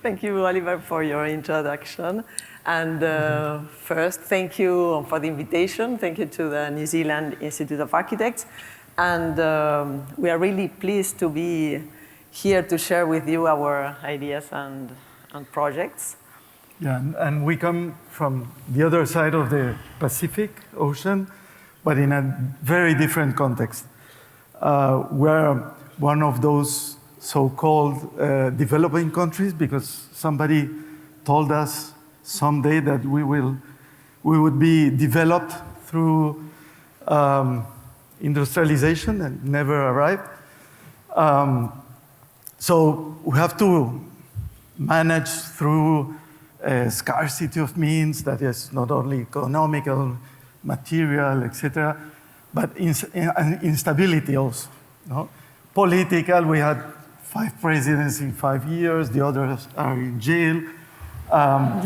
Thank you, Oliver, for your introduction. And first, thank you for the invitation. Thank you to the New Zealand Institute of Architects. And we are really pleased to be here to share with you our ideas and projects. Yeah, and we come from the other side of the Pacific Ocean, but in a very different context. We're one of those so-called developing countries because somebody told us someday that we would be developed through industrialization and never arrived. So we have to manage through a scarcity of means that is not only economical, material, etc., but instability also. No? Political, we had 5 presidents in 5 years, the others are in jail. And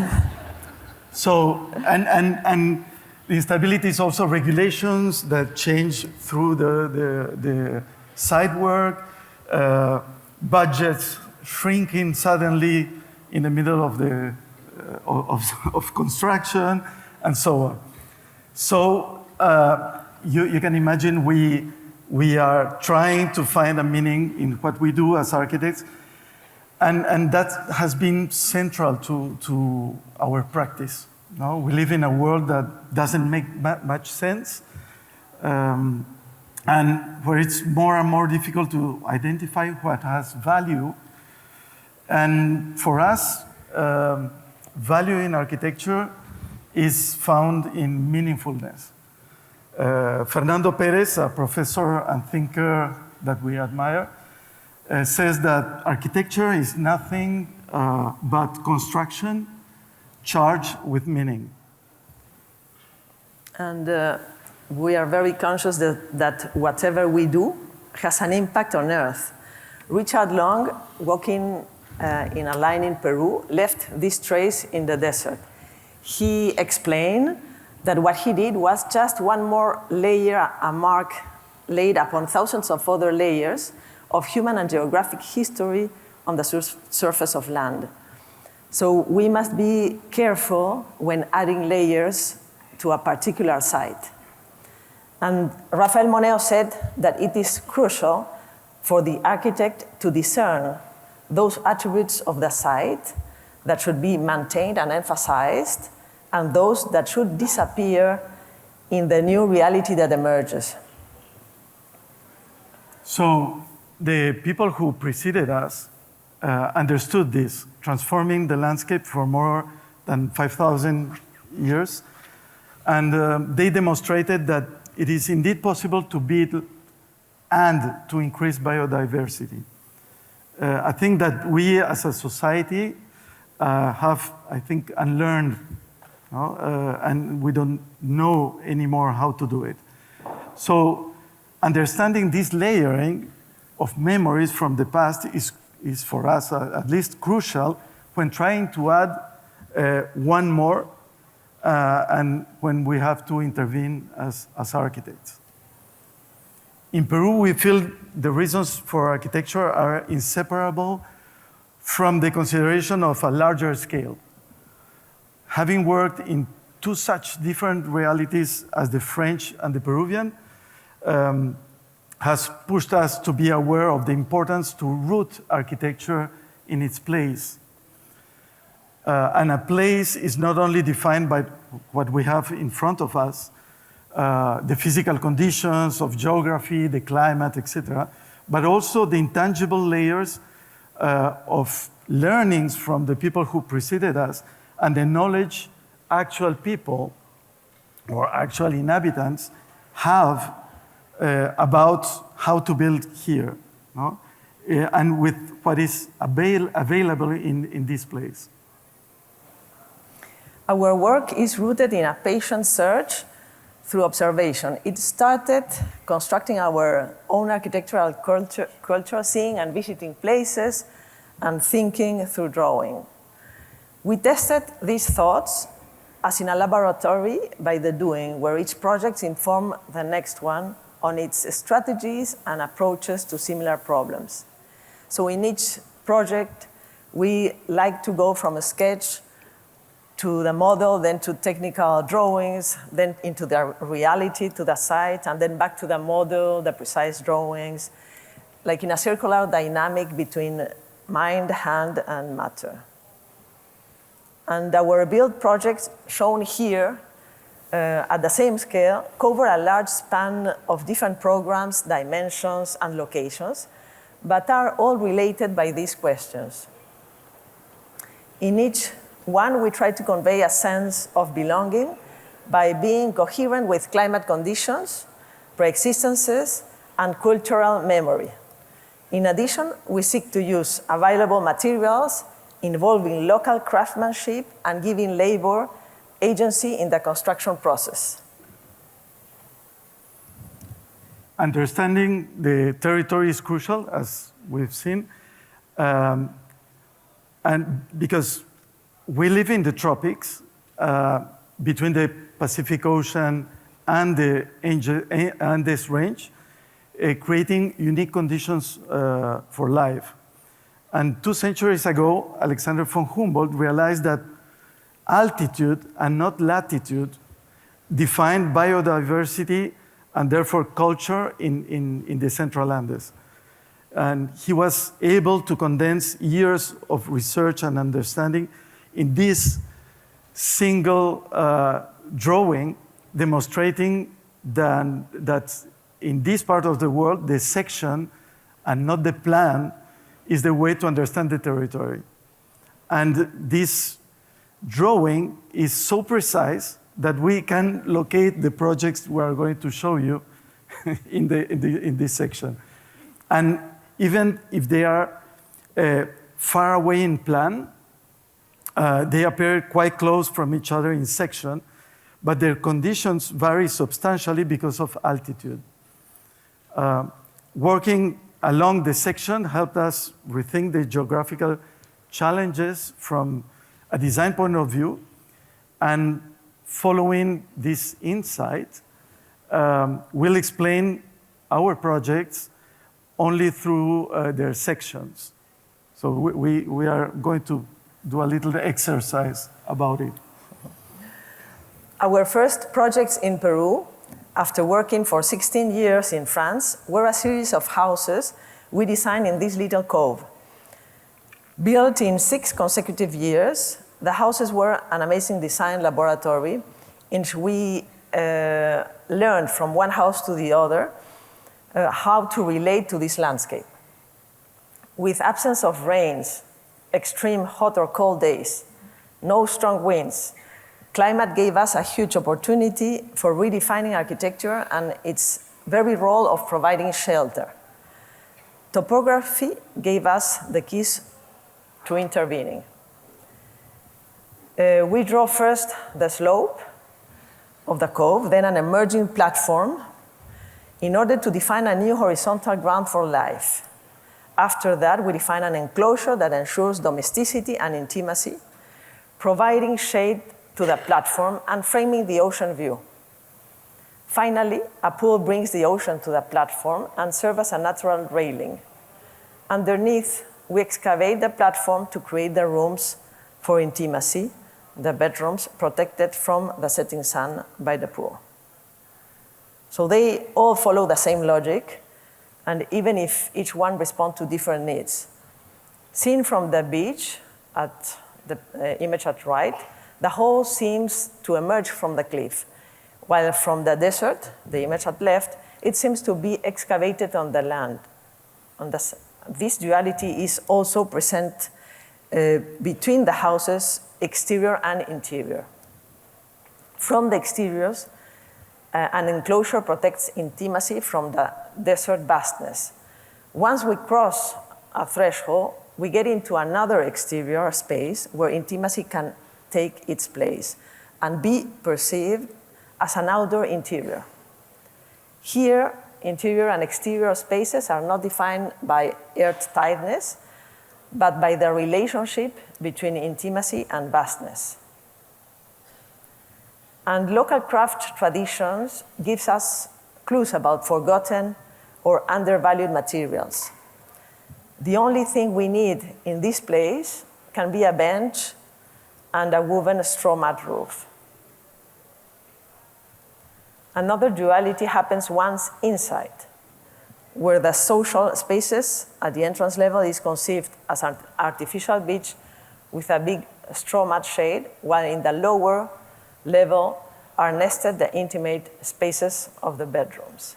the instability is also regulations that change through the site work, budgets shrinking suddenly in the middle of the of construction, and so on. So you can imagine we are trying to find a meaning in what we do as architects, and that has been central to our practice. No? We live in a world that doesn't make much sense, and where it's more and more difficult to identify what has value. And for us, value in architecture is found in meaningfulness. Fernando Perez, a professor and thinker that we admire, says that architecture is nothing but construction charged with meaning. And we are very conscious that whatever we do has an impact on Earth. Richard Long, walking in a line in Peru, left this trace in the desert. He explained that what he did was just one more layer, a mark laid upon thousands of other layers of human and geographic history on the surface of land. So we must be careful when adding layers to a particular site. And Rafael Moneo said that it is crucial for the architect to discern those attributes of the site that should be maintained and emphasized, and those that should disappear in the new reality that emerges. So the people who preceded us understood this, transforming the landscape for more than 5,000 years. And they demonstrated that it is indeed possible to build and to increase biodiversity. I think that we as a society have, I think, unlearned, and we don't know anymore how to do it. So understanding this layering of memories from the past is for us at least crucial when trying to add one more and when we have to intervene as architects. In Peru, we feel the reasons for architecture are inseparable from the consideration of a larger scale. Having worked in 2 such different realities as the French and the Peruvian, has pushed us to be aware of the importance to root architecture in its place. And a place is not only defined by what we have in front of us, the physical conditions of geography, the climate, etc., but also the intangible layers of learnings from the people who preceded us and the knowledge actual people or actual inhabitants have about how to build here, no? And with what is available in this place. Our work is rooted in a patient search through observation. It started constructing our own architectural culture, seeing and visiting places, and thinking through drawing. We tested these thoughts as in a laboratory by the doing, where each project informs the next one on its strategies and approaches to similar problems. So in each project, We like to go from a sketch to the model, then to technical drawings, then into the reality, to the site, and then back to the model, the precise drawings, like in a circular dynamic between mind, hand, and matter. And our build projects shown here at the same scale cover a large span of different programs, dimensions, and locations, but are all related by these questions. In each one, we try to convey a sense of belonging by being coherent with climate conditions, pre-existences, and cultural memory. In addition, we seek to use available materials involving local craftsmanship and giving labor agency in the construction process. Understanding the territory is crucial, as we've seen, and because we live in the tropics, between the Pacific Ocean and this range, creating unique conditions for life. And 2 centuries ago, Alexander von Humboldt realized that altitude and not latitude defined biodiversity and therefore culture in the Central Andes. And he was able to condense years of research and understanding in this single drawing, demonstrating that in this part of the world, the section and not the plan is the way to understand the territory. And this drawing is so precise that we can locate the projects we are going to show you in this section. And even if they are far away in plan, they appear quite close from each other in section, but their conditions vary substantially because of altitude. Working along the section helped us rethink the geographical challenges from a design point of view, and following this insight, we'll explain our projects only through their sections. So we are going to do a little exercise about it. Our first projects in Peru, after working for 16 years in France, were a series of houses we designed in this little cove. Built in 6 consecutive years, the houses were an amazing design laboratory in which we learned from one house to the other how to relate to this landscape. With absence of rains, extreme hot or cold days, no strong winds, climate gave us a huge opportunity for redefining architecture and its very role of providing shelter. Topography gave us the keys to intervening. We draw first the slope of the cove, then an emerging platform in order to define a new horizontal ground for life. After that, we define an enclosure that ensures domesticity and intimacy, providing shade to the platform and framing the ocean view. Finally, a pool brings the ocean to the platform and serves as a natural railing. Underneath, we excavate the platform to create the rooms for intimacy, the bedrooms protected from the setting sun by the pool. So they all follow the same logic, and even if each one responds to different needs. Seen from the beach, at the image at right, the whole seems to emerge from the cliff, while from the desert, the image at left, it seems to be excavated on the land. This duality is also present between the houses, exterior and interior. From the exteriors, an enclosure protects intimacy from the desert vastness. Once we cross a threshold, we get into another exterior space where intimacy can take its place and be perceived as an outdoor interior. Here, interior and exterior spaces are not defined by earth-tightness, but by the relationship between intimacy and vastness. And local craft traditions gives us clues about forgotten or undervalued materials. The only thing we need in this place can be a bench and a woven straw mat roof. Another duality happens once inside, where the social spaces at the entrance level is conceived as an artificial beach with a big straw mat shade, while in the lower level are nested the intimate spaces of the bedrooms.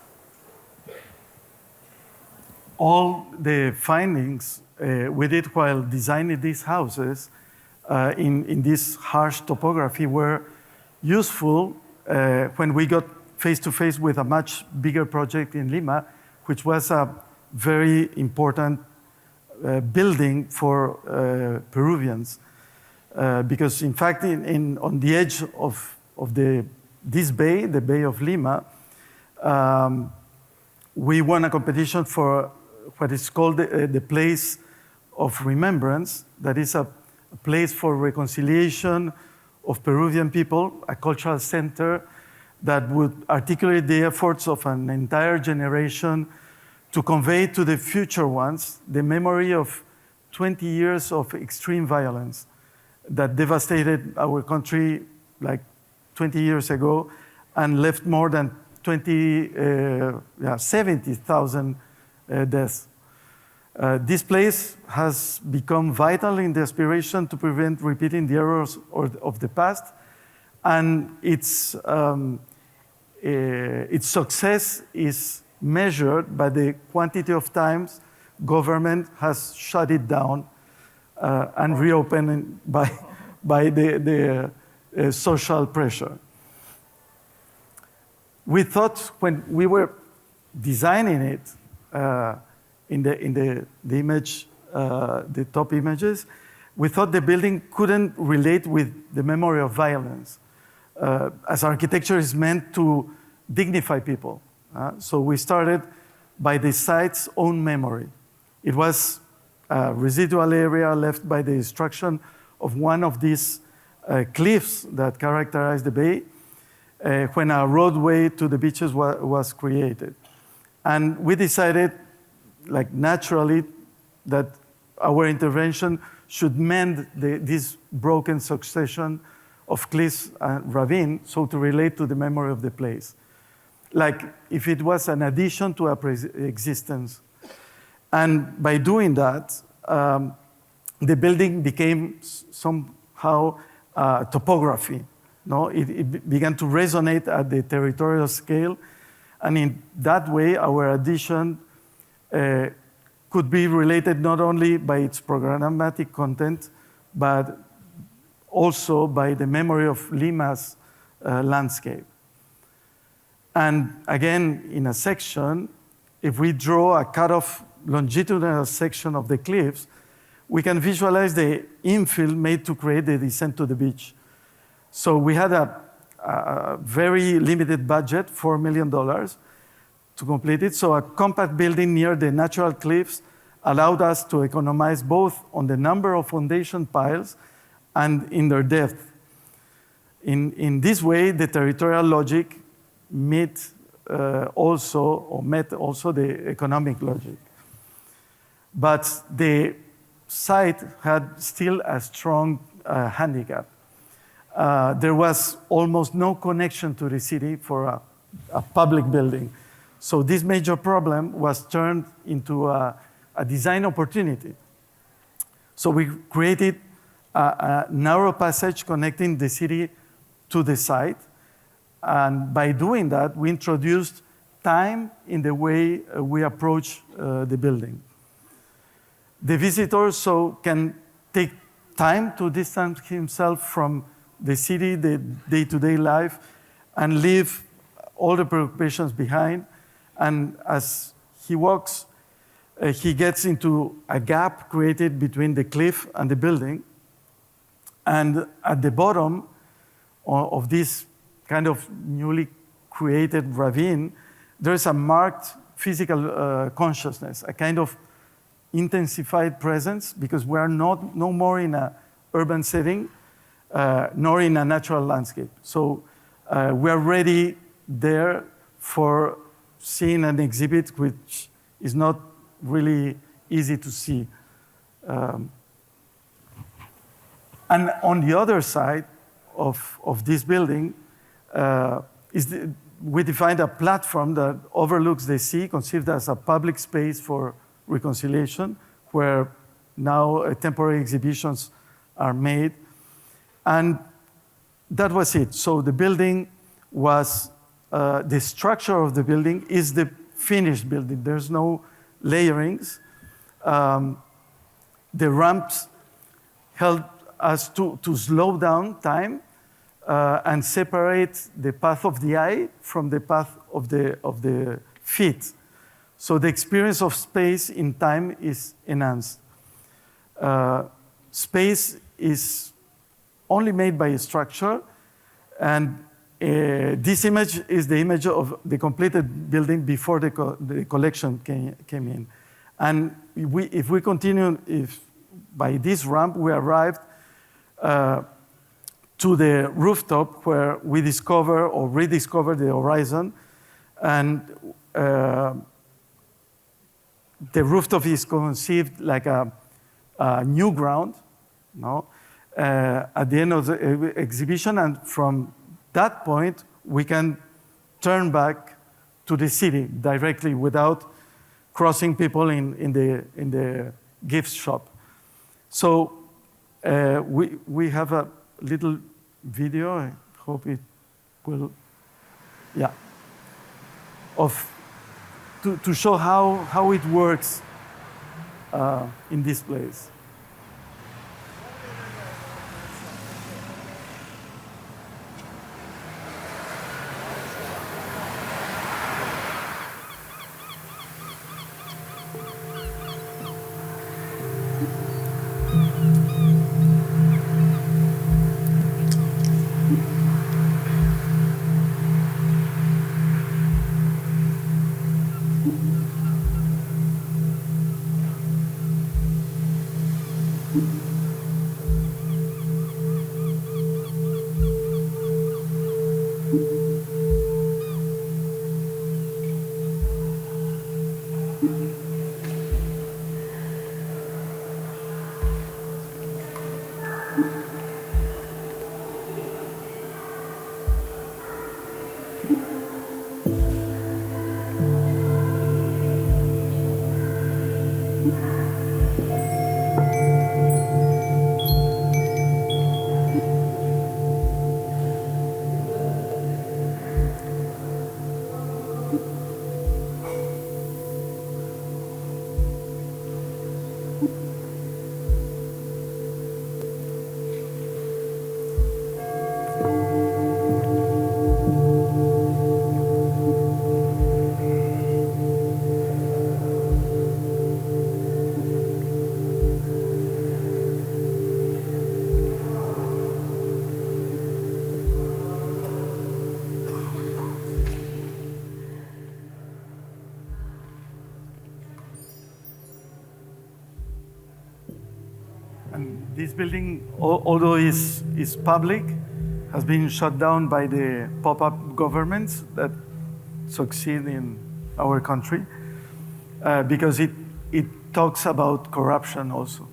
All the findings we did while designing these houses in this harsh topography were useful when we got face-to-face with a much bigger project in Lima, which was a very important building for Peruvians. Because in fact, on the edge of this bay, the Bay of Lima, we won a competition for what is called the Place of Remembrance. That is a place for reconciliation of Peruvian people, a cultural center that would articulate the efforts of an entire generation to convey to the future ones the memory of 20 years of extreme violence that devastated our country like 20 years ago and left more than 70,000 deaths. This place has become vital in the aspiration to prevent repeating the errors of the past, and its success is measured by the quantity of times government has shut it down and reopened by the social pressure. We thought when we were designing it, in the image, the top images, we thought the building couldn't relate with the memory of violence, as architecture is meant to dignify people. So we started by the site's own memory. It was a residual area left by the destruction of one of these cliffs that characterize the bay when a roadway to the beaches was created. And we decided, like naturally, that our intervention should mend this broken succession of cliffs and ravine, so to relate to the memory of the place. Like if it was an addition to a existence. And by doing that, the building became somehow topography. No? It began to resonate at the territorial scale. And in that way, our addition could be related not only by its programmatic content, but also by the memory of Lima's landscape. And again, in a section, if we draw a cut-off longitudinal section of the cliffs, we can visualize the infill made to create the descent to the beach. So we had a very limited budget, $4 million, to complete it. So a compact building near the natural cliffs allowed us to economize both on the number of foundation piles and in their depth. In this way, the territorial logic met also the economic logic. But the site had still a strong handicap. There was almost no connection to the city for a public building. So this major problem was turned into a design opportunity. So we created a narrow passage connecting the city to the site. And by doing that, we introduced time in the way we approach the building. The visitor so can take time to distance himself from the city, the day-to-day life, and leave all the preoccupations behind. And as he walks, he gets into a gap created between the cliff and the building. And at the bottom of this kind of newly created ravine, there's a marked physical consciousness, a kind of intensified presence, because we are no more in an urban setting, nor in a natural landscape. So we are ready there for seeing an exhibit which is not really easy to see. And on the other side of this building, we defined a platform that overlooks the sea, conceived as a public space for reconciliation, where now temporary exhibitions are made. And that was it. So the building was, the structure of the building is the finished building. There's no layerings. The ramps help us to slow down time and separate the path of the eye from the path of the feet. So the experience of space in time is enhanced. Space is only made by a structure, and this image is the image of the completed building before the collection came in. And if we continue, by this ramp we arrived to the rooftop where we discover or rediscover the horizon, and the rooftop is conceived like a new ground, no? At the end of the exhibition, and from that point we can turn back to the city directly without crossing people in the gift shop. So we have a little video. I hope it will, yeah, to show how it works in this place. This building, although is public, has been shut down by the pop-up governments that succeed in our country because it talks about corruption also.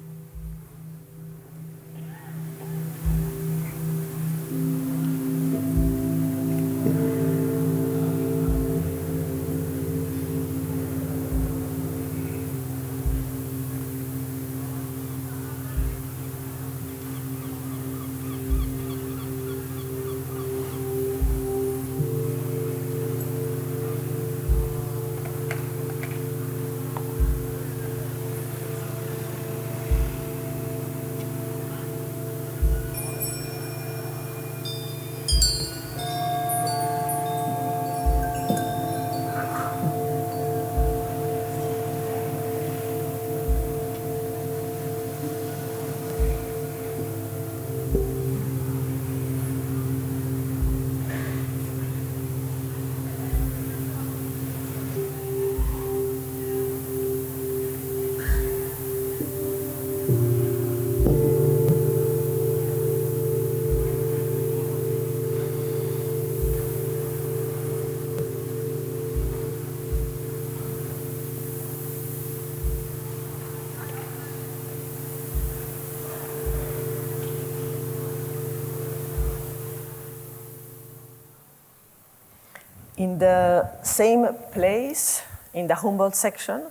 In the same place, in the Humboldt section,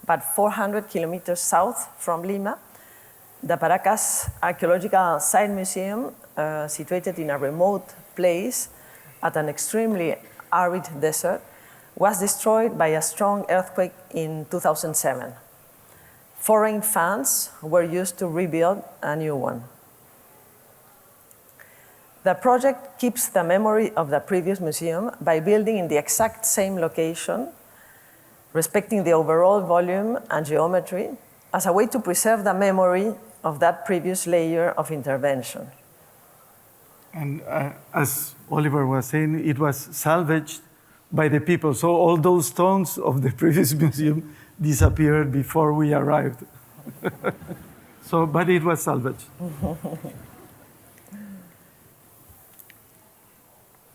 but 400 kilometers south from Lima, the Paracas Archaeological Site Museum, situated in a remote place at an extremely arid desert, was destroyed by a strong earthquake in 2007. Foreign funds were used to rebuild a new one. The project keeps the memory of the previous museum by building in the exact same location, respecting the overall volume and geometry, as a way to preserve the memory of that previous layer of intervention. And as Oliver was saying, it was salvaged by the people. So all those stones of the previous museum disappeared before we arrived. But it was salvaged.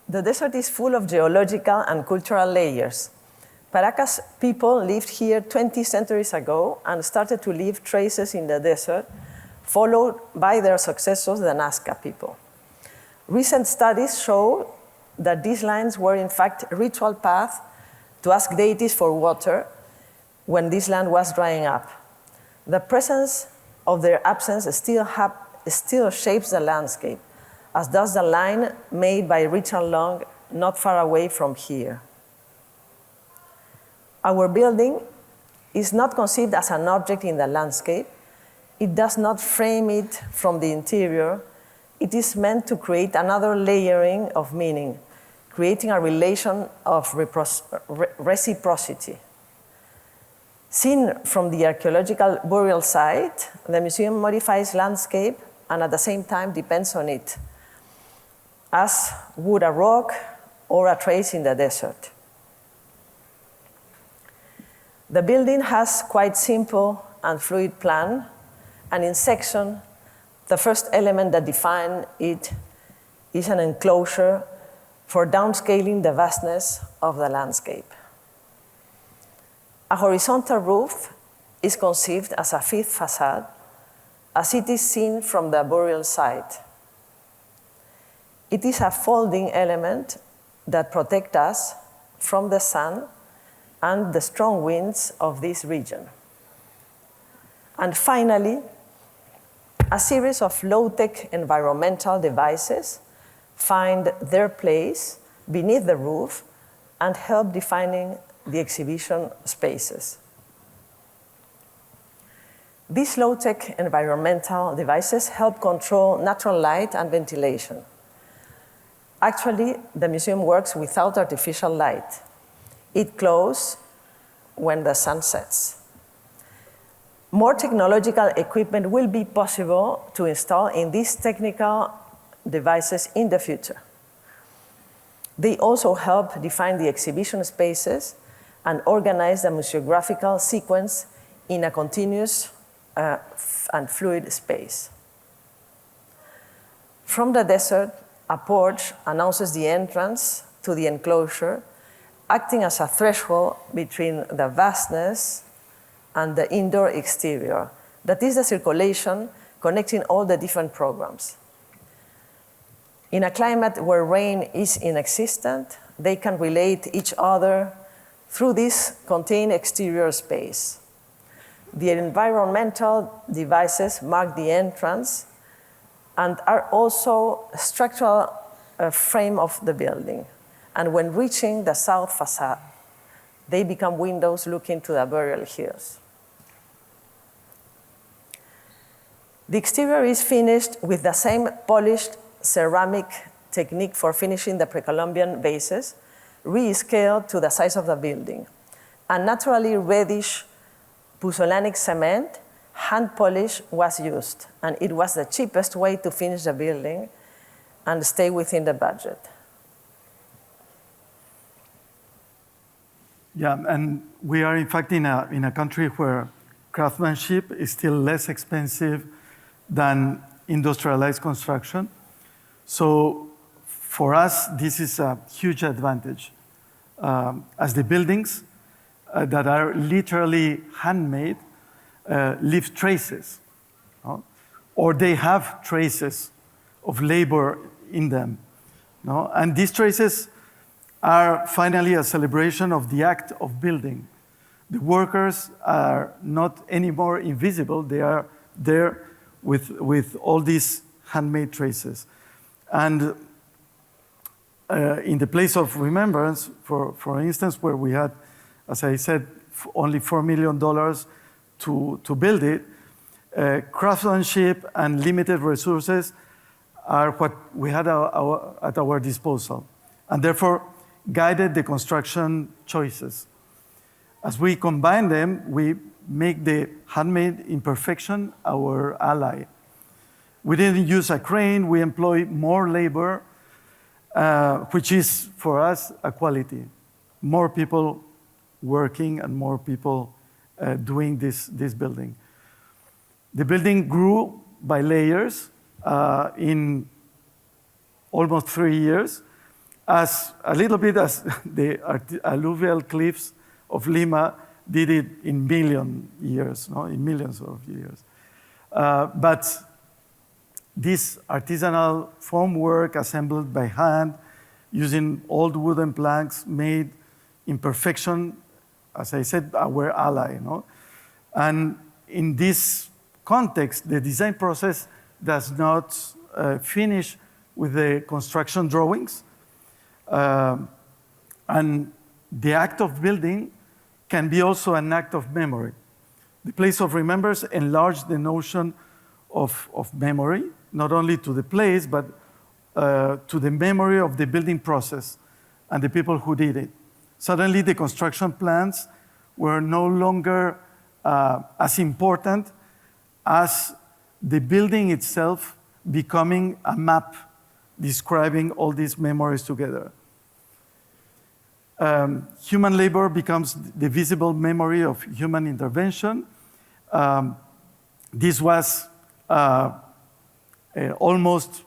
The desert is full of geological and cultural layers. Paracas people lived here 20 centuries ago and started to leave traces in the desert, followed by their successors, the Nazca people. Recent studies show that these lines were in fact ritual paths to ask deities for water when this land was drying up. The presence of their absence still shapes the landscape, as does the line made by Richard Long not far away from here. Our building is not conceived as an object in the landscape. It does not frame it from the interior. It is meant to create another layering of meaning, creating a relation of reciprocity. Seen from the archaeological burial site, the museum modifies landscape and at the same time depends on it, as would a rock or a trace in the desert. The building has quite simple and fluid plan, and in section, the first element that defines it is an enclosure for downscaling the vastness of the landscape. A horizontal roof is conceived as a fifth facade, as it is seen from the burial site. It is a folding element that protects us from the sun and the strong winds of this region. And finally, a series of low-tech environmental devices find their place beneath the roof and help defining the exhibition spaces. These low-tech environmental devices help control natural light and ventilation. Actually, the museum works without artificial light. It closes when the sun sets. More technological equipment will be possible to install in these technical devices in the future. They also help define the exhibition spaces and organize the museographical sequence in a continuous and fluid space. From the desert, a porch announces the entrance to the enclosure, acting as a threshold between the vastness and the indoor exterior. That is the circulation connecting all the different programs. In a climate where rain is inexistent, they can relate each other through this contained exterior space. The environmental devices mark the entrance and are also a structural frame of the building. And when reaching the south facade, they become windows looking to the burial hills. The exterior is finished with the same polished ceramic technique for finishing the Pre-Columbian vases, rescaled to the size of the building. A naturally reddish puzzolanic cement, hand polish was used, and it was the cheapest way to finish the building and stay within the budget. Yeah, and we are in fact in a country where craftsmanship is still less expensive than industrialized construction. So for us, this is a huge advantage. As the buildings that are literally handmade leave traces, or they have traces of labor in them. And these traces are finally a celebration of the act of building. The workers are not anymore invisible. They are there with all these handmade traces. And in the place of remembrance, for instance, where we had, as I said, only $4 million to build it, craftsmanship and limited resources are what we had at our disposal, and therefore guided the construction choices. As we combine them, we make the handmade imperfection our ally. We didn't use a crane, we employ more labor, which is for us a quality. More people working and more people doing this building. The building grew by layers in almost 3 years, as a little bit as the alluvial cliffs of Lima did it in millions of years. But this artisanal formwork assembled by hand, using old wooden planks made in perfection, as I said, our ally. And in this context, the design process does not finish with the construction drawings. And the act of building can be also an act of memory. The place of remembrance enlarged the notion of memory, not only to the place, but to the memory of the building process and the people who did it. Suddenly, the construction plans were no longer as important as the building itself becoming a map describing all these memories together. Human labor becomes the visible memory of human intervention. This was almost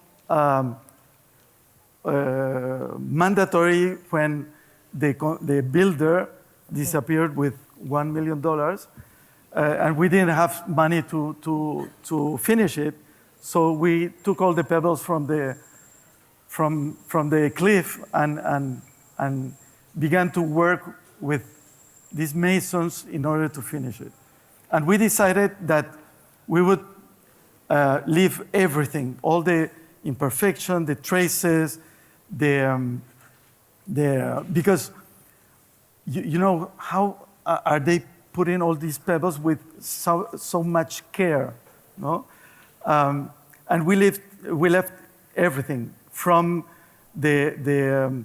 mandatory when the builder disappeared with $1 million, and we didn't have money to finish it, so we took all the pebbles from the cliff and began to work with these masons in order to finish it. And we decided that we would leave everything, all the imperfection, the traces, because you know how are they putting all these pebbles with so much care, no? And we left everything from the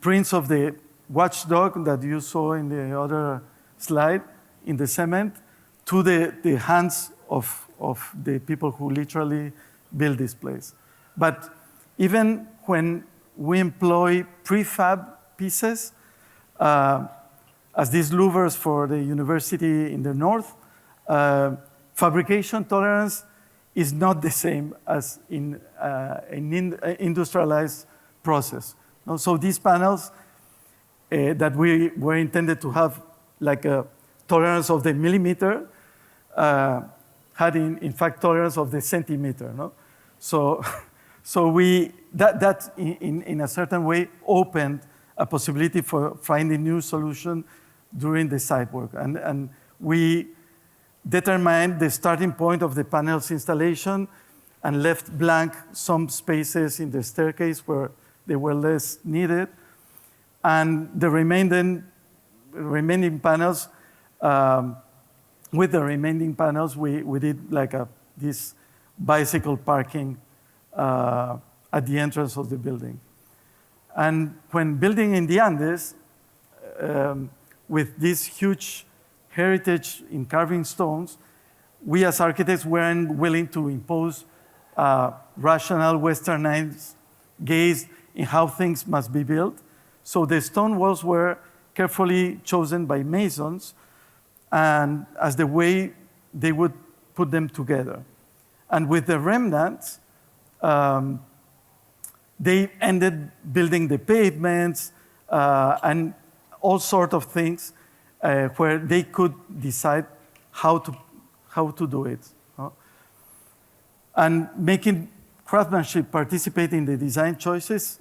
prints of the watchdog that you saw in the other slide in the cement to the hands of the people who literally built this place. But even when we employ prefab pieces, as these louvers for the university in the north, fabrication tolerance is not the same as in an industrialized process. So these panels that we were intended to have like a tolerance of the millimeter had in fact tolerance of the centimeter. No? So that in a certain way opened a possibility for finding new solution during the site work. And we determined the starting point of the panels installation and left blank some spaces in the staircase where they were less needed. And the remaining panels, with the remaining panels, we did like this bicycle parking at the entrance of the building. And when building in the Andes, with this huge heritage in carving stones, we as architects weren't willing to impose rational westernized gaze in how things must be built. So the stone walls were carefully chosen by masons and as the way they would put them together. And with the remnants, they ended building the pavements and all sorts of things where they could decide how to do it. And making craftsmanship participate in the design choices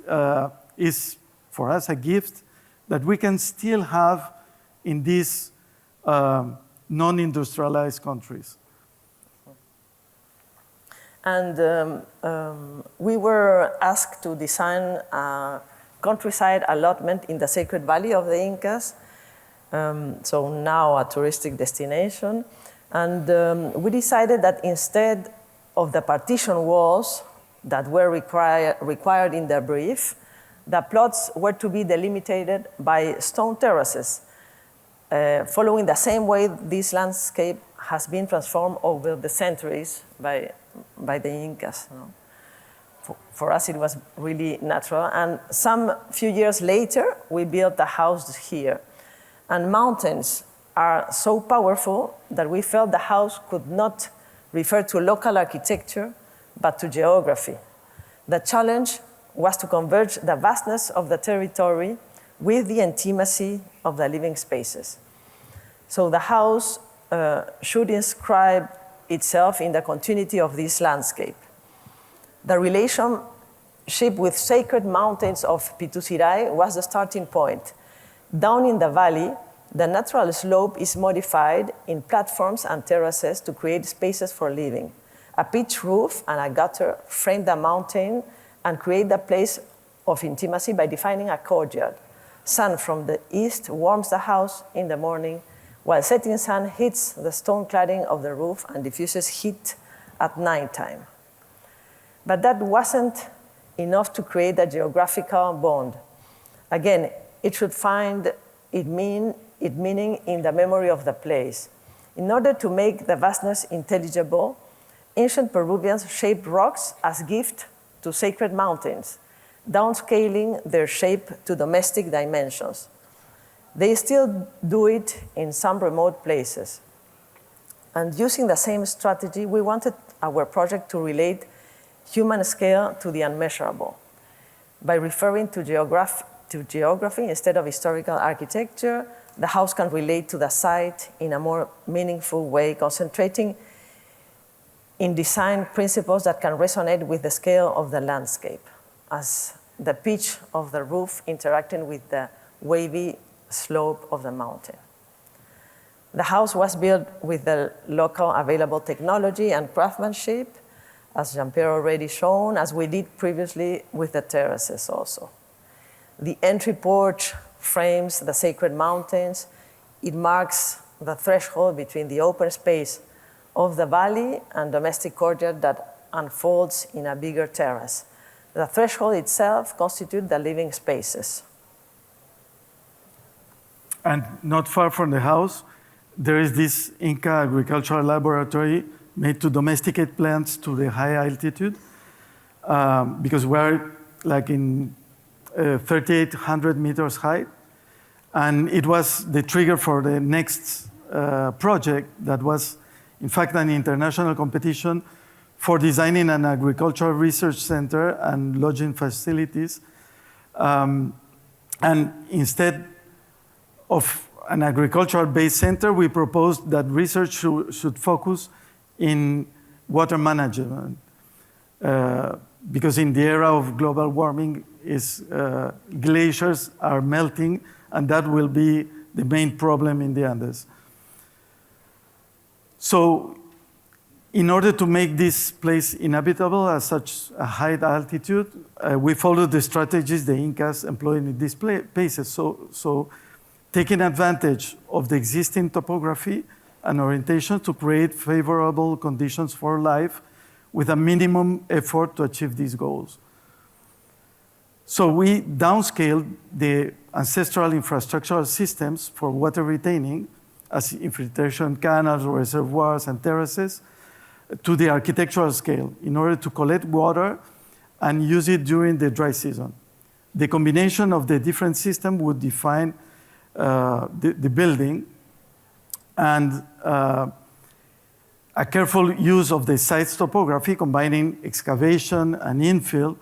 is for us, a gift that we can still have in these non-industrialized countries. And we were asked to design a countryside allotment in the Sacred Valley of the Incas, so now a touristic destination. And we decided that instead of the partition walls that were required in the brief, the plots were to be delimited by stone terraces, following the same way this landscape has been transformed over the centuries by the Incas. You know? For us, it was really natural. And some few years later, we built a house here. And mountains are so powerful that we felt the house could not refer to local architecture, but to geography. The challenge was to converge the vastness of the territory with the intimacy of the living spaces. So the house should inscribe itself in the continuity of this landscape. The relationship with sacred mountains of Pitusiray was the starting point. Down in the valley, the natural slope is modified in platforms and terraces to create spaces for living. A pitch roof and a gutter frame the mountain and create the place of intimacy by defining a courtyard. Sun from the east warms the house in the morning, while setting sun hits the stone cladding of the roof and diffuses heat at nighttime. But that wasn't enough to create a geographical bond. Again, it should find its meaning in the memory of the place. In order to make the vastness intelligible, ancient Peruvians shaped rocks as gift to sacred mountains, downscaling their shape to domestic dimensions. They still do it in some remote places. And using the same strategy, we wanted our project to relate human scale to the unmeasurable. By referring to geography instead of historical architecture, the house can relate to the site in a more meaningful way, concentrating in design principles that can resonate with the scale of the landscape, as the pitch of the roof interacting with the wavy slope of the mountain. The house was built with the local available technology and craftsmanship, as Jean-Pierre already shown, as we did previously with the terraces also. The entry porch frames the sacred mountains. It marks the threshold between the open space of the valley and domestic courtyard that unfolds in a bigger terrace. The threshold itself constitutes the living spaces. And not far from the house, there is this Inca agricultural laboratory made to domesticate plants to the high altitude, because we're like in 3,800 meters high. And it was the trigger for the next project that was, in fact, an international competition for designing an agricultural research center and lodging facilities. And instead of an agricultural-based center, we proposed that research should focus in water management. Because in the era of global warming, glaciers are melting, and that will be the main problem in the Andes. So in order to make this place inhabitable at such a high altitude, we followed the strategies the Incas employed in these places. So taking advantage of the existing topography and orientation to create favorable conditions for life with a minimum effort to achieve these goals. So we downscaled the ancestral infrastructural systems for water retaining, as infiltration canals, reservoirs, and terraces, to the architectural scale in order to collect water and use it during the dry season. The combination of the different systems would define the building, and a careful use of the site's topography, combining excavation and infill,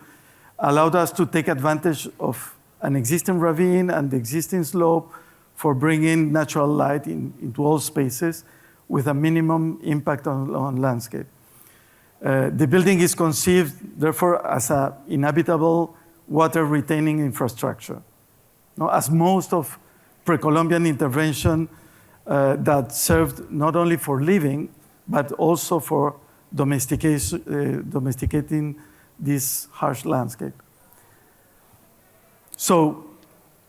allowed us to take advantage of an existing ravine and the existing slope for bringing natural light into all spaces with a minimum impact on landscape. The building is conceived, therefore, as an inhabitable water retaining infrastructure. no, as most of pre-Columbian intervention that served not only for living, but also for domesticating this harsh landscape. So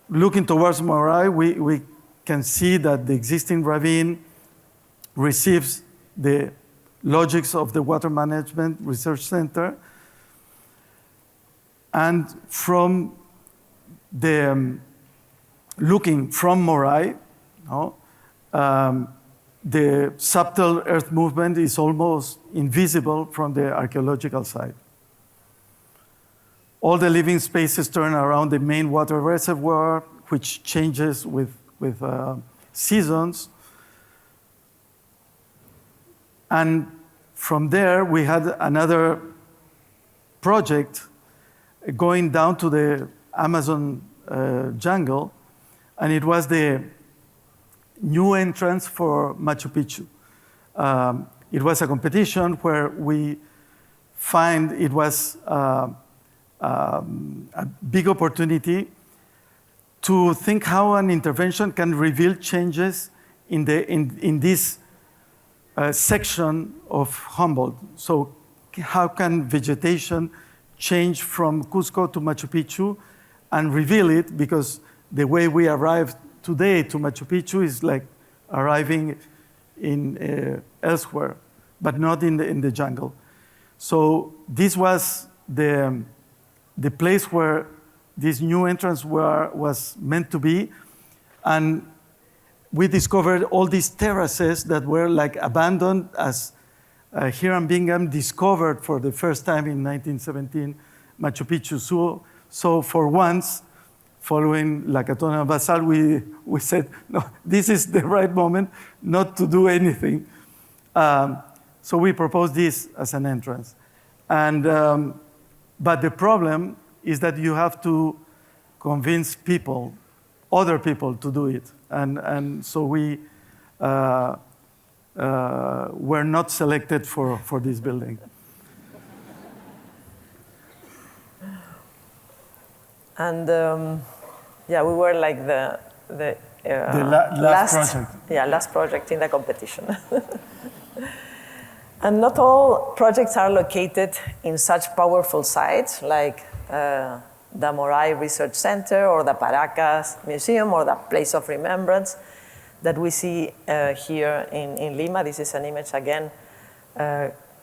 looking towards Moray, we can see that the existing ravine receives the logics of the Water Management Research Center. And from the, looking from Moray, no, the subtle earth movement is almost invisible from the archaeological site. All the living spaces turn around the main water reservoir, which changes with seasons. And from there, we had another project going down to the Amazon jungle, and it was the new entrance for Machu Picchu. It was a competition where we find it was a big opportunity to think how an intervention can reveal changes in this section of Humboldt. So how can vegetation change from Cusco to Machu Picchu and reveal it, because the way we arrived today to Machu Picchu is like arriving in elsewhere, but not in the jungle. So this was the place where this new entrance was meant to be, and we discovered all these terraces that were like abandoned, as Hiram Bingham discovered for the first time in 1917 Machu Picchu. So for once, following Lakatona Basal, we said, no, this is the right moment not to do anything. So we proposed this as an entrance. And, but the problem is that you have to convince people, other people, to do it. And so we were not selected for this building. And yeah, we were like the last project. Yeah, last project in the competition. And not all projects are located in such powerful sites like the Moray Research Center or the Paracas Museum or the Place of Remembrance that we see here in Lima. This is an image again.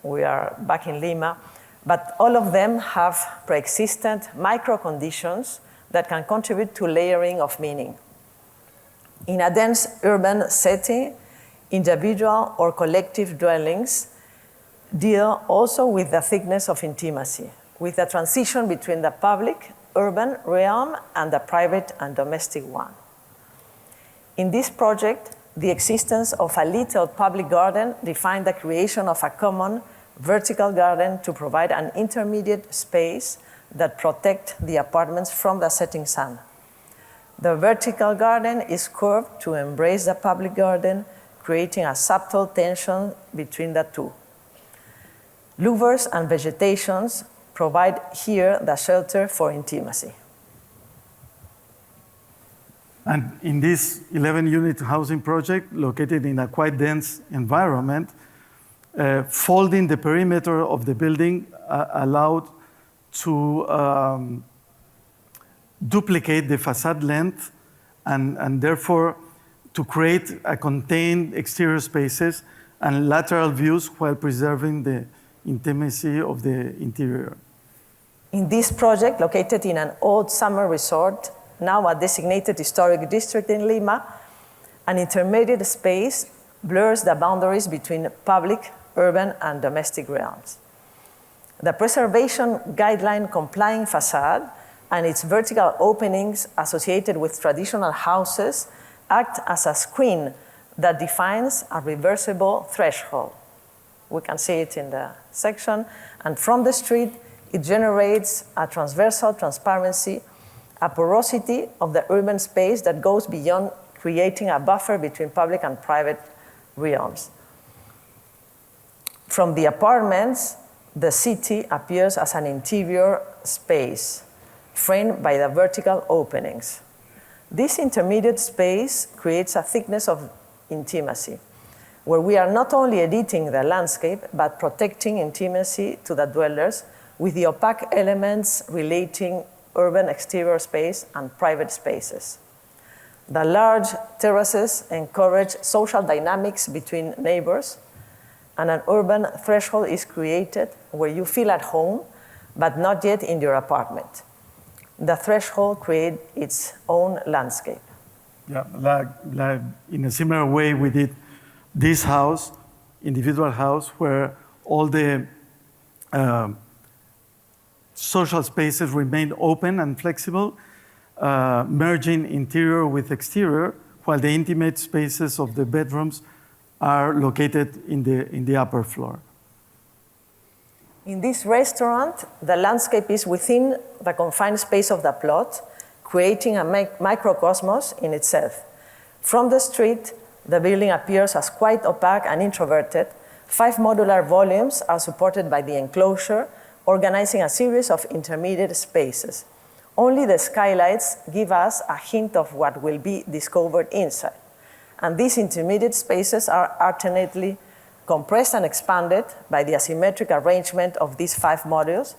We are back in Lima. But all of them have pre-existent micro-conditions that can contribute to layering of meaning. In a dense urban setting, individual or collective dwellings deal also with the thickness of intimacy, with the transition between the public, urban realm and the private and domestic one. In this project, the existence of a little public garden defined the creation of a common vertical garden to provide an intermediate space that protect the apartments from the setting sun. The vertical garden is curved to embrace the public garden, creating a subtle tension between the two. Louvers and vegetations provide here the shelter for intimacy. And in this 11-unit housing project, located in a quite dense environment, folding the perimeter of the building allowed to duplicate the facade length and therefore to create a contained exterior spaces and lateral views while preserving the intimacy of the interior. In this project, located in an old summer resort, now a designated historic district in Lima, an intermediate space blurs the boundaries between public, urban, and domestic realms. The preservation guideline complying facade and its vertical openings associated with traditional houses act as a screen that defines a reversible threshold. We can see it in the section, and from the street, it generates a transversal transparency, a porosity of the urban space that goes beyond creating a buffer between public and private realms. From the apartments, the city appears as an interior space, framed by the vertical openings. This intermediate space creates a thickness of intimacy, where we are not only editing the landscape, but protecting intimacy to the dwellers with the opaque elements relating urban exterior space and private spaces. The large terraces encourage social dynamics between neighbors, and an urban threshold is created where you feel at home, but not yet in your apartment. The threshold creates its own landscape. Yeah, like in a similar way we did this house, individual house, where all the social spaces remain open and flexible, merging interior with exterior, while the intimate spaces of the bedrooms are located in the upper floor. In this restaurant, the landscape is within the confined space of the plot, creating a microcosmos in itself. From the street, the building appears as quite opaque and introverted. 5 modular volumes are supported by the enclosure, organizing a series of intermediate spaces. Only the skylights give us a hint of what will be discovered inside. And these intermediate spaces are alternately compressed and expanded by the asymmetric arrangement of these 5 modules,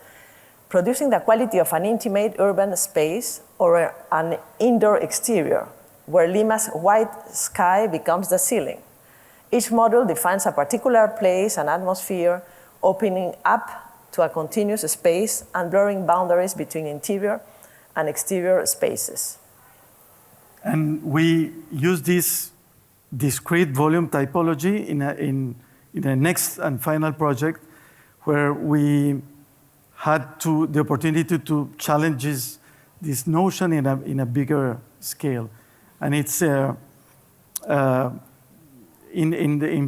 producing the quality of an intimate urban space or an indoor exterior, where Lima's white sky becomes the ceiling. Each module defines a particular place and atmosphere, opening up to a continuous space and blurring boundaries between interior and exterior spaces. And we use this discrete volume typology in the next and final project, where we had the opportunity to challenge this notion in a bigger scale. And it's in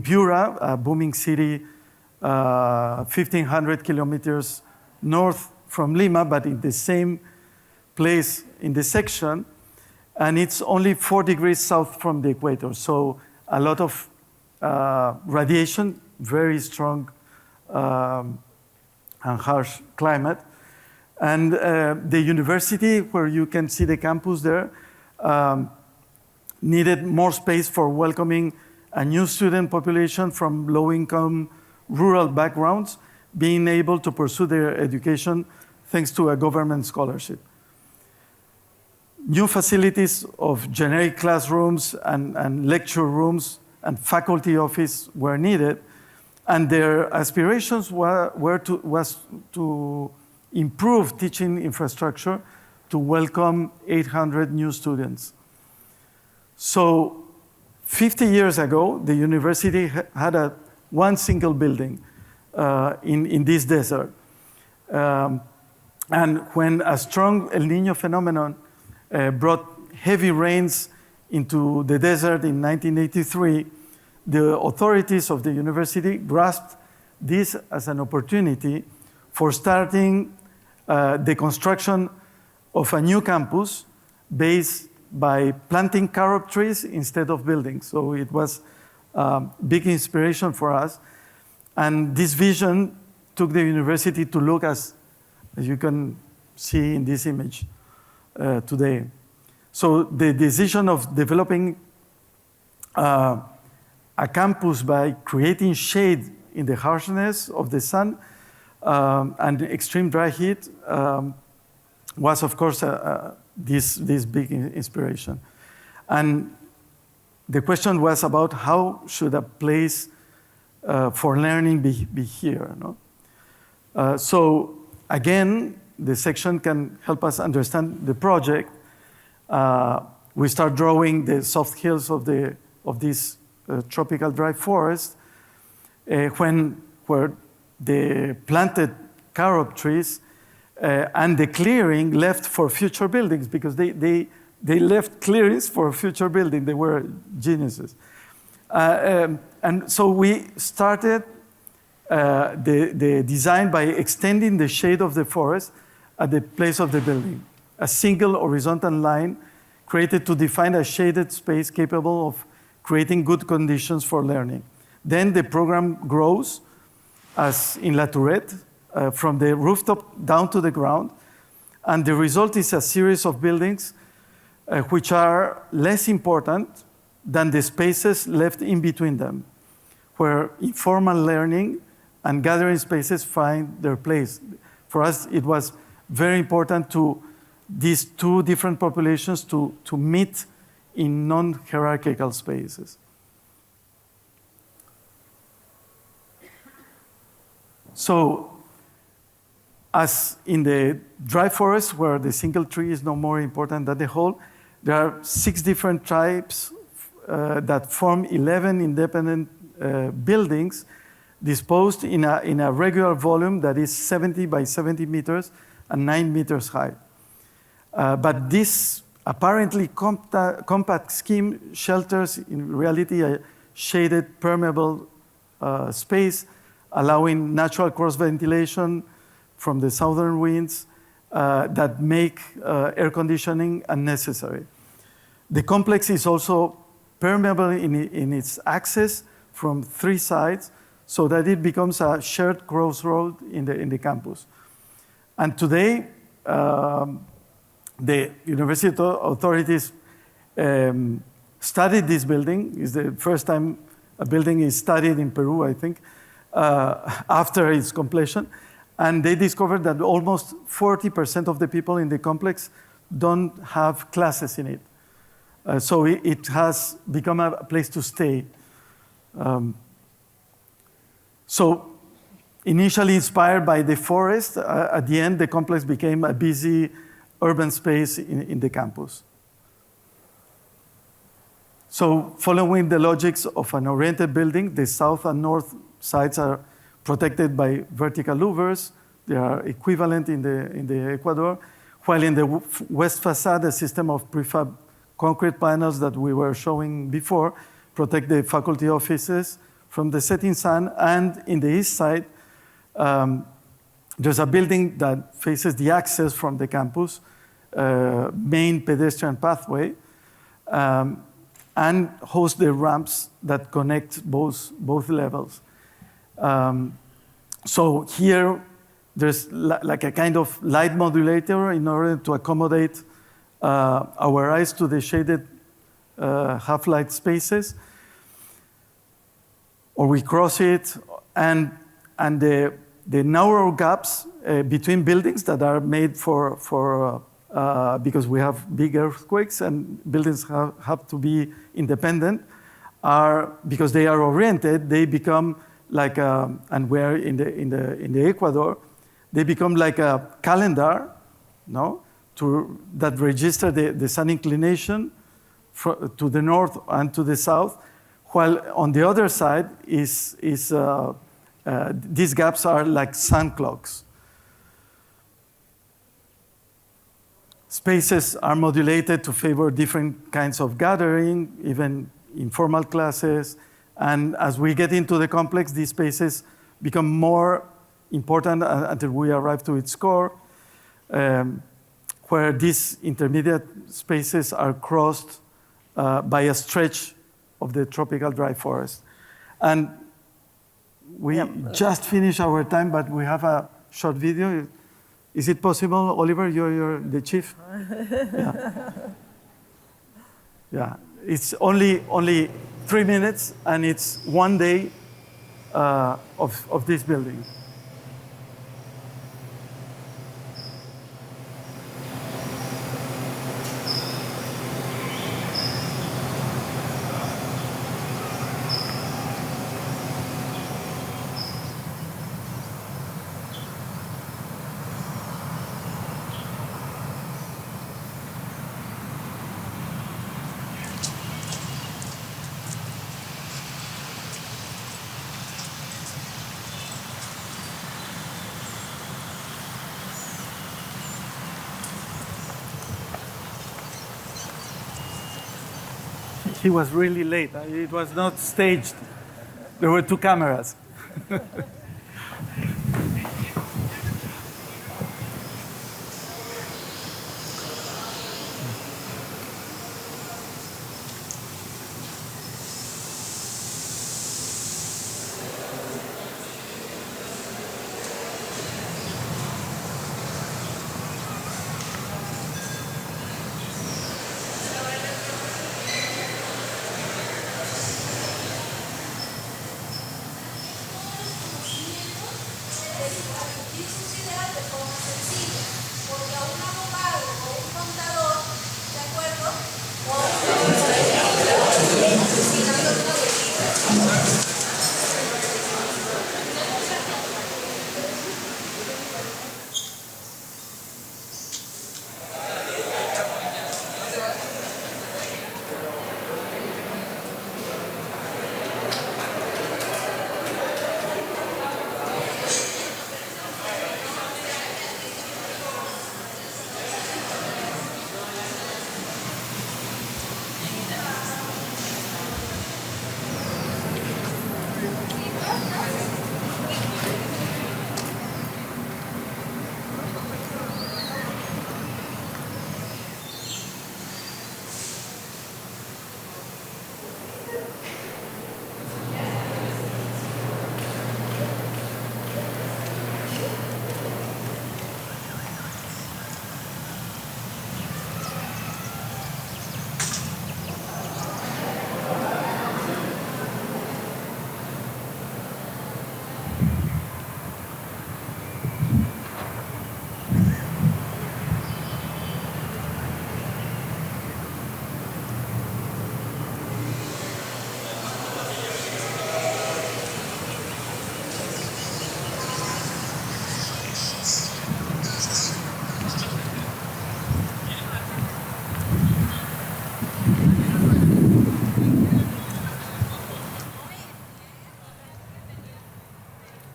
Piura, a booming city, 1,500 kilometers north from Lima, but in the same place in the section, and it's only 4 degrees south from the equator. So a lot of radiation, very strong and harsh climate. And the university, where you can see the campus there, needed more space for welcoming a new student population from low-income rural backgrounds, being able to pursue their education thanks to a government scholarship. New facilities of generic classrooms and lecture rooms and faculty office were needed, and their aspirations was to improve teaching infrastructure to welcome 800 new students. So 50 years ago, the university had one single building in this desert. And when a strong El Niño phenomenon brought heavy rains into the desert in 1983, the authorities of the university grasped this as an opportunity for starting the construction of a new campus based by planting carob trees instead of buildings. So it was a big inspiration for us. And this vision took the university to look as you can see in this image today. So the decision of developing a campus by creating shade in the harshness of the sun and extreme dry heat was, of course, this big inspiration. And the question was about how should a place for learning be here. No? So again, the section can help us understand the project. We start drawing the soft hills of this tropical dry forest, where the planted carob trees and the clearing left for future buildings, because they left clearings for future building. They were geniuses. And so we started the design by extending the shade of the forest at the place of the building. A single horizontal line created to define a shaded space capable of creating good conditions for learning. Then the program grows, as in La Tourette, from the rooftop down to the ground, and the result is a series of buildings which are less important than the spaces left in between them, where informal learning and gathering spaces find their place. For us, it was very important to these two different populations to meet in non-hierarchical spaces. So, as in the dry forest, where the single tree is no more important than the whole, there are 6 different tribes that form 11 independent buildings disposed in a regular volume that is 70 by 70 meters and 9 meters high. But this apparently compact scheme shelters, in reality, a shaded, permeable space, allowing natural cross-ventilation from the southern winds that make air conditioning unnecessary. The complex is also permeable in its access from 3 sides, so that it becomes a shared crossroad in the campus. And today, the university authorities studied this building. It's the first time a building is studied in Peru, I think, after its completion. And they discovered that almost 40% of the people in the complex don't have classes in it. So it has become a place to stay. So initially inspired by the forest, at the end the complex became a busy urban space in the campus. So following the logics of an oriented building, the south and north sides are protected by vertical louvers. They are equivalent in the Ecuador, while in the west facade, a system of prefab concrete panels that we were showing before protect the faculty offices from the setting sun. And in the east side, there's a building that faces the access from the campus, main pedestrian pathway, and hosts the ramps that connect both levels. So here, there's like a kind of light modulator in order to accommodate our eyes to the shaded half-light spaces. Or we cross it, and the narrow gaps between buildings that are made because we have big earthquakes and buildings have to be independent, are because they are oriented, they become like and we're in the Ecuador, they become like a calendar, no, that register the sun inclination to the north and to the south, while on the other side these gaps are like sun clocks. Spaces are modulated to favor different kinds of gathering, even informal classes. And as we get into the complex, these spaces become more important until we arrive to its core, where these intermediate spaces are crossed by a stretch of the tropical dry forest. And we just finished our time, but we have a short video. Is it possible, Oliver? You're the chief? Yeah. Yeah. It's only 3 minutes, and it's 1 day of this building. He was really late. It was not staged. There were 2 cameras.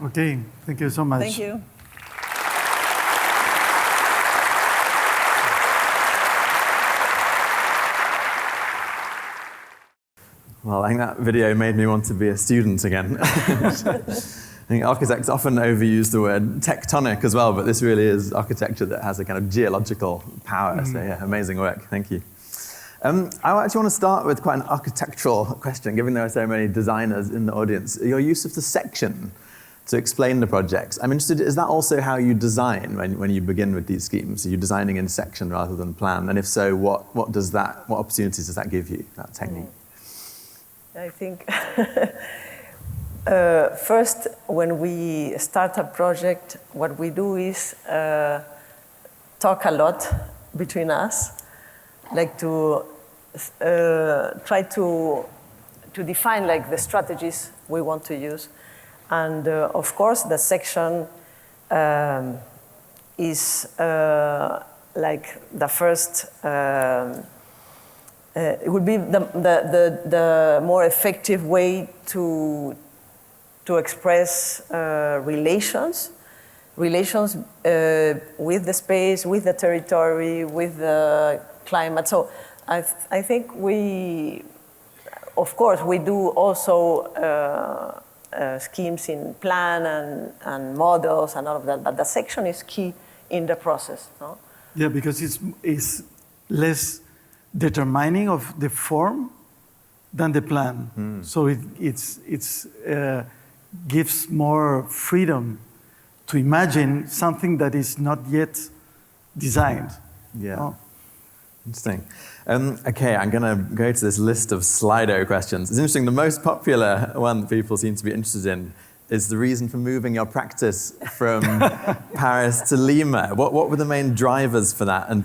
Okay, thank you so much. Thank you. Well, I think that video made me want to be a student again. I think architects often overuse the word tectonic as well, but this really is architecture that has a kind of geological power. So yeah, amazing work. Thank you. I actually want to start with quite an architectural question, given there are so many designers in the audience. Your use of the section to explain the projects. I'm interested, is that also how you design when you begin with these schemes? Are you designing in section rather than plan? And if so, what opportunities does that give you, that technique? I think first, when we start a project, what we do is talk a lot between us, like to try to define like the strategies we want to use. And of course, the section is like the first, it would be the more effective way to express relations with the space, with the territory, with the climate. So I think of course, we do also schemes in plan and models and all of that, but the section is key in the process. No? Yeah, because it's less determining of the form than the plan. So it gives more freedom to imagine something that is not yet designed. Yeah. No? Interesting. Okay, I'm going to go to this list of Slido questions. It's interesting, the most popular one that people seem to be interested in is the reason for moving your practice from Paris to Lima. What were the main drivers for that? And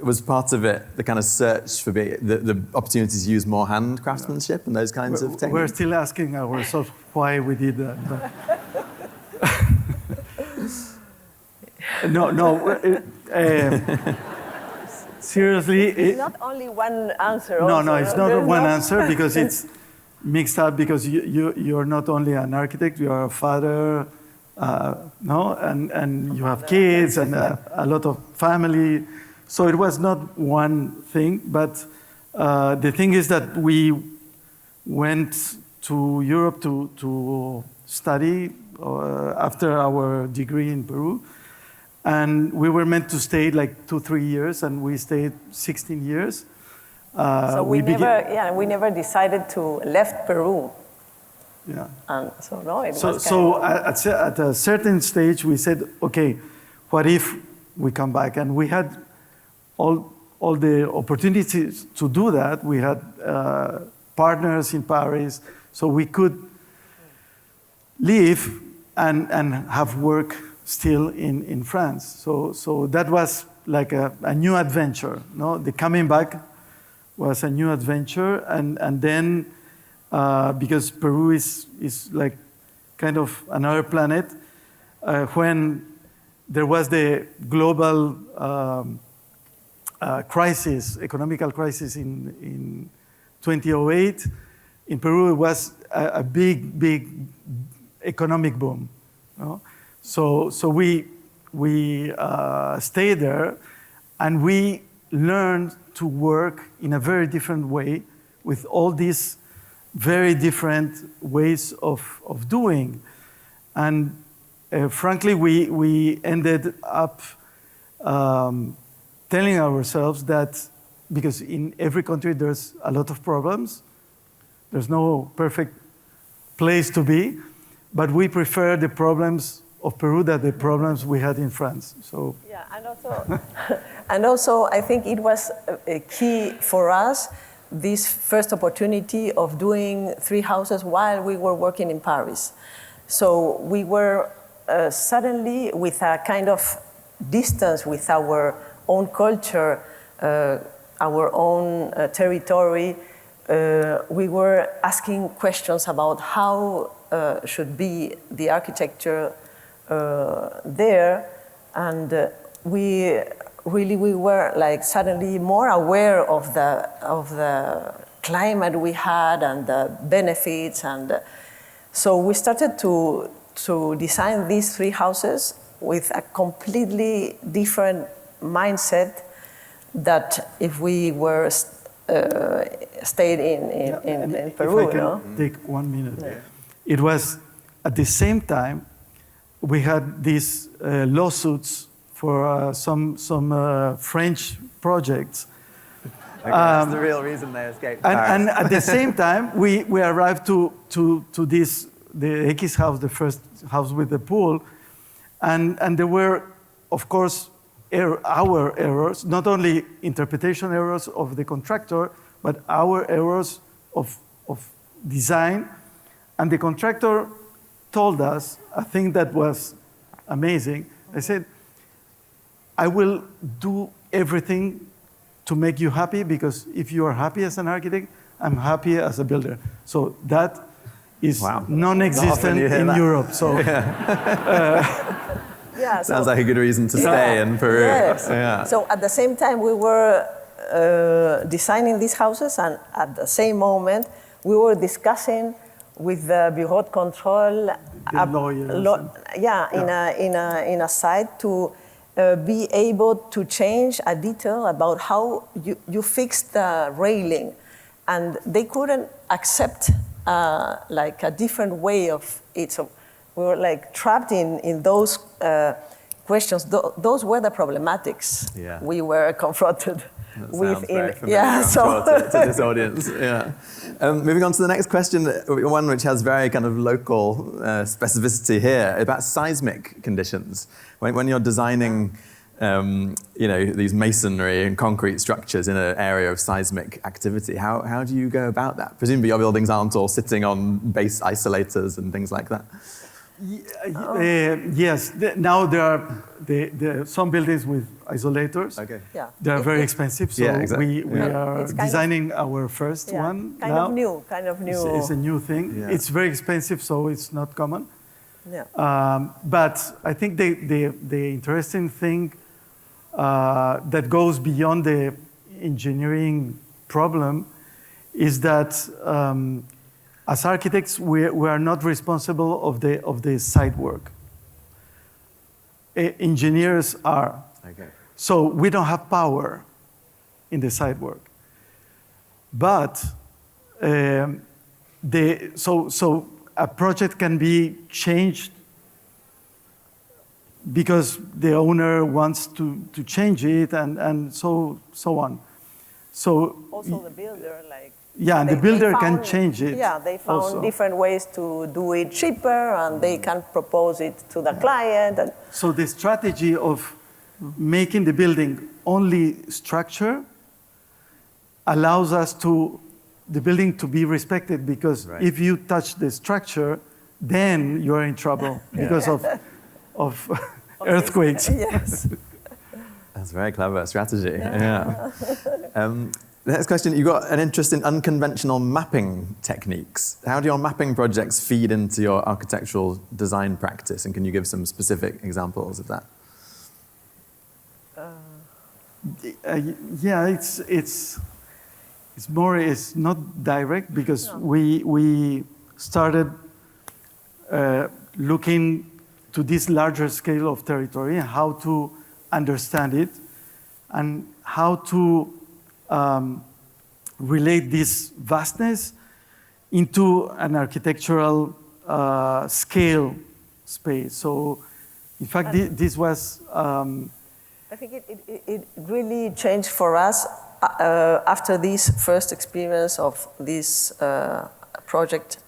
was part of it the kind of search for the opportunities to use more hand craftsmanship and those kinds of techniques? We're still asking ourselves why we did that. Seriously. It's not only one answer. No, it's not one answer because it's mixed up because you're not only an architect, you are a father, and you have kids and a lot of family. So it was not one thing, but the thing is that we went to Europe to study after our degree in Peru. And we were meant to stay like 2-3 years, and we stayed 16 years. So we never decided to left Peru. Yeah. And so no, it was at a certain stage, we said, okay, what if we come back? And we had all the opportunities to do that. We had partners in Paris, so we could leave and have work still in France. So that was like a new adventure. No, the coming back was a new adventure, and then because Peru is like kind of another planet, when there was the global crisis, economical crisis in 2008, in Peru it was a big economic boom. No? So we stayed there, and we learned to work in a very different way with all these very different ways of doing. And frankly, we ended up telling ourselves that, because in every country there's a lot of problems, there's no perfect place to be, but we prefer the problems of Peru than the problems we had in France. So yeah, and also I think it was a key for us, this first opportunity of doing 3 houses while we were working in Paris. So we were suddenly with a kind of distance with our own culture, our own territory. We were asking questions about how should be the architecture there, and we were like suddenly more aware of the climate we had and the benefits, and so we started to design these 3 houses with a completely different mindset that if we were stayed in Peru. If I can take 1 minute. Yeah. It was at the same time we had these lawsuits for some French projects. Okay, that's the real reason they escaped Paris. And at the same time, we arrived to this, the X house, the first house with the pool, and there were, of course, our errors, not only interpretation errors of the contractor, but our errors of design. And the contractor told us a thing that was amazing. They said, I will do everything to make you happy, because if you are happy as an architect, I'm happy as a builder. So that is non-existent in Europe. So yeah, sounds like a good reason to stay in Peru. Yes. Yeah. So at the same time we were designing these houses, and at the same moment we were discussing with the Bureau de Control, in a site to be able to change a detail about how you fix the railing, and they couldn't accept like a different way of it. So we were like trapped in those questions. Those were the problematics we were confronted with. To this audience. Yeah. Moving on to the next question, one which has very kind of local specificity here about seismic conditions. When you're designing, these masonry and concrete structures in an area of seismic activity, how do you go about that? Presumably your buildings aren't all sitting on base isolators and things like that. Yes. Now there are some buildings with isolators. Okay. Yeah. They are very expensive, so exactly. we are designing our first one kind now. Kind of new. It's a new thing. Yeah. It's very expensive, so it's not common. Yeah. But I think the interesting thing that goes beyond the engineering problem is that as architects, we are not responsible of the site work. Engineers are. Okay. So we don't have power in the site work. But so a project can be changed because the owner wants to change it, and so on. So also the builder, like. Yeah, and the builder can change it. Yeah, they found also different ways to do it cheaper, and they can propose it to the client. And so the strategy of making the building only structure allows us the building to be respected, because if you touch the structure, then you're in trouble because of earthquakes. Yes. That's a very clever strategy. Yeah. The next question, you've got an interest in unconventional mapping techniques. How do your mapping projects feed into your architectural design practice? And can you give some specific examples of that? Yeah, it's not direct because we started looking to this larger scale of territory and how to understand it and how to relate this vastness into an architectural scale space. So, in fact, this was... I think it really changed for us after this first experience of this project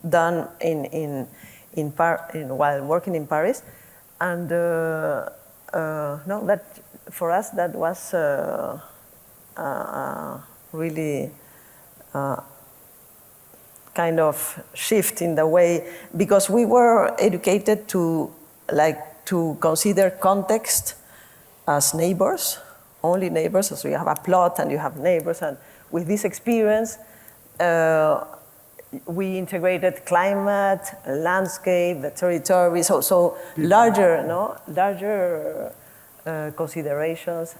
done while working in Paris, and no, that for us that was really kind of shift in the way, because we were educated to consider context as neighbors, only neighbors. So you have a plot and you have neighbors, and with this experience, we integrated climate, landscape, the territory, so larger considerations,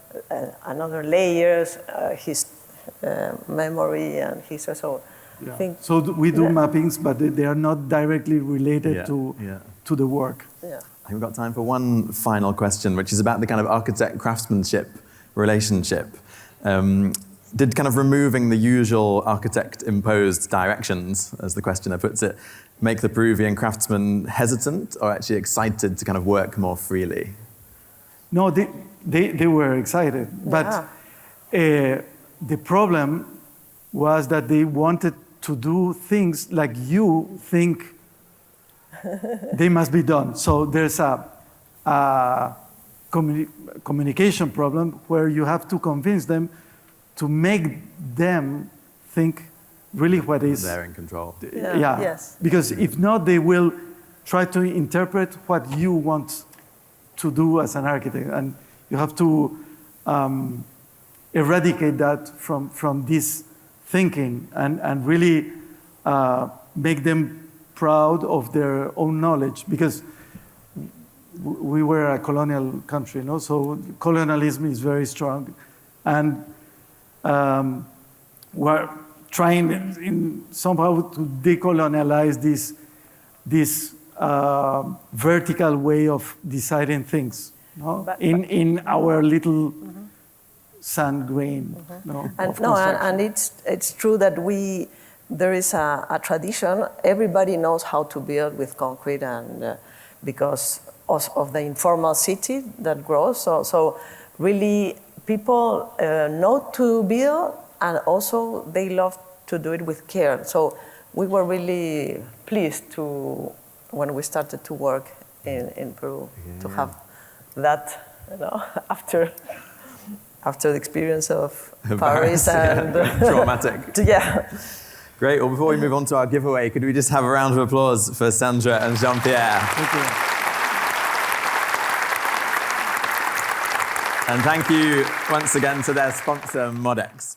another layers, his memory and history. So, yeah. I think, so we do mappings, but they are not directly related to the work. Yeah. I think we've got time for one final question, which is about the kind of architect-craftsmanship relationship. Did kind of removing the usual architect-imposed directions, as the questioner puts it, make the Peruvian craftsmen hesitant or actually excited to kind of work more freely? No, they were excited, but the problem was that they wanted to do things like you think they must be done. So there's a communication problem where you have to convince them to make them think really what is... They're in control. Yeah. Yes. Because if not, they will try to interpret what you want to do as an architect. And you have to eradicate that from this thinking and really make them proud of their own knowledge, because we were a colonial country, no? So colonialism is very strong, and we're trying in somehow to decolonialize this vertical way of deciding things, no? In our little sand grain. No, and it's true that there is a tradition. Everybody knows how to build with concrete, and because of the informal city that grows. So really, people know to build, and also they love to do it with care. So we were really pleased when we started to work in Peru to have that, after the experience of Paris and traumatic. Yeah. Great. Well, before we move on to our giveaway, could we just have a round of applause for Sandra and Jean-Pierre? Thank you. And thank you once again to their sponsor, Modex.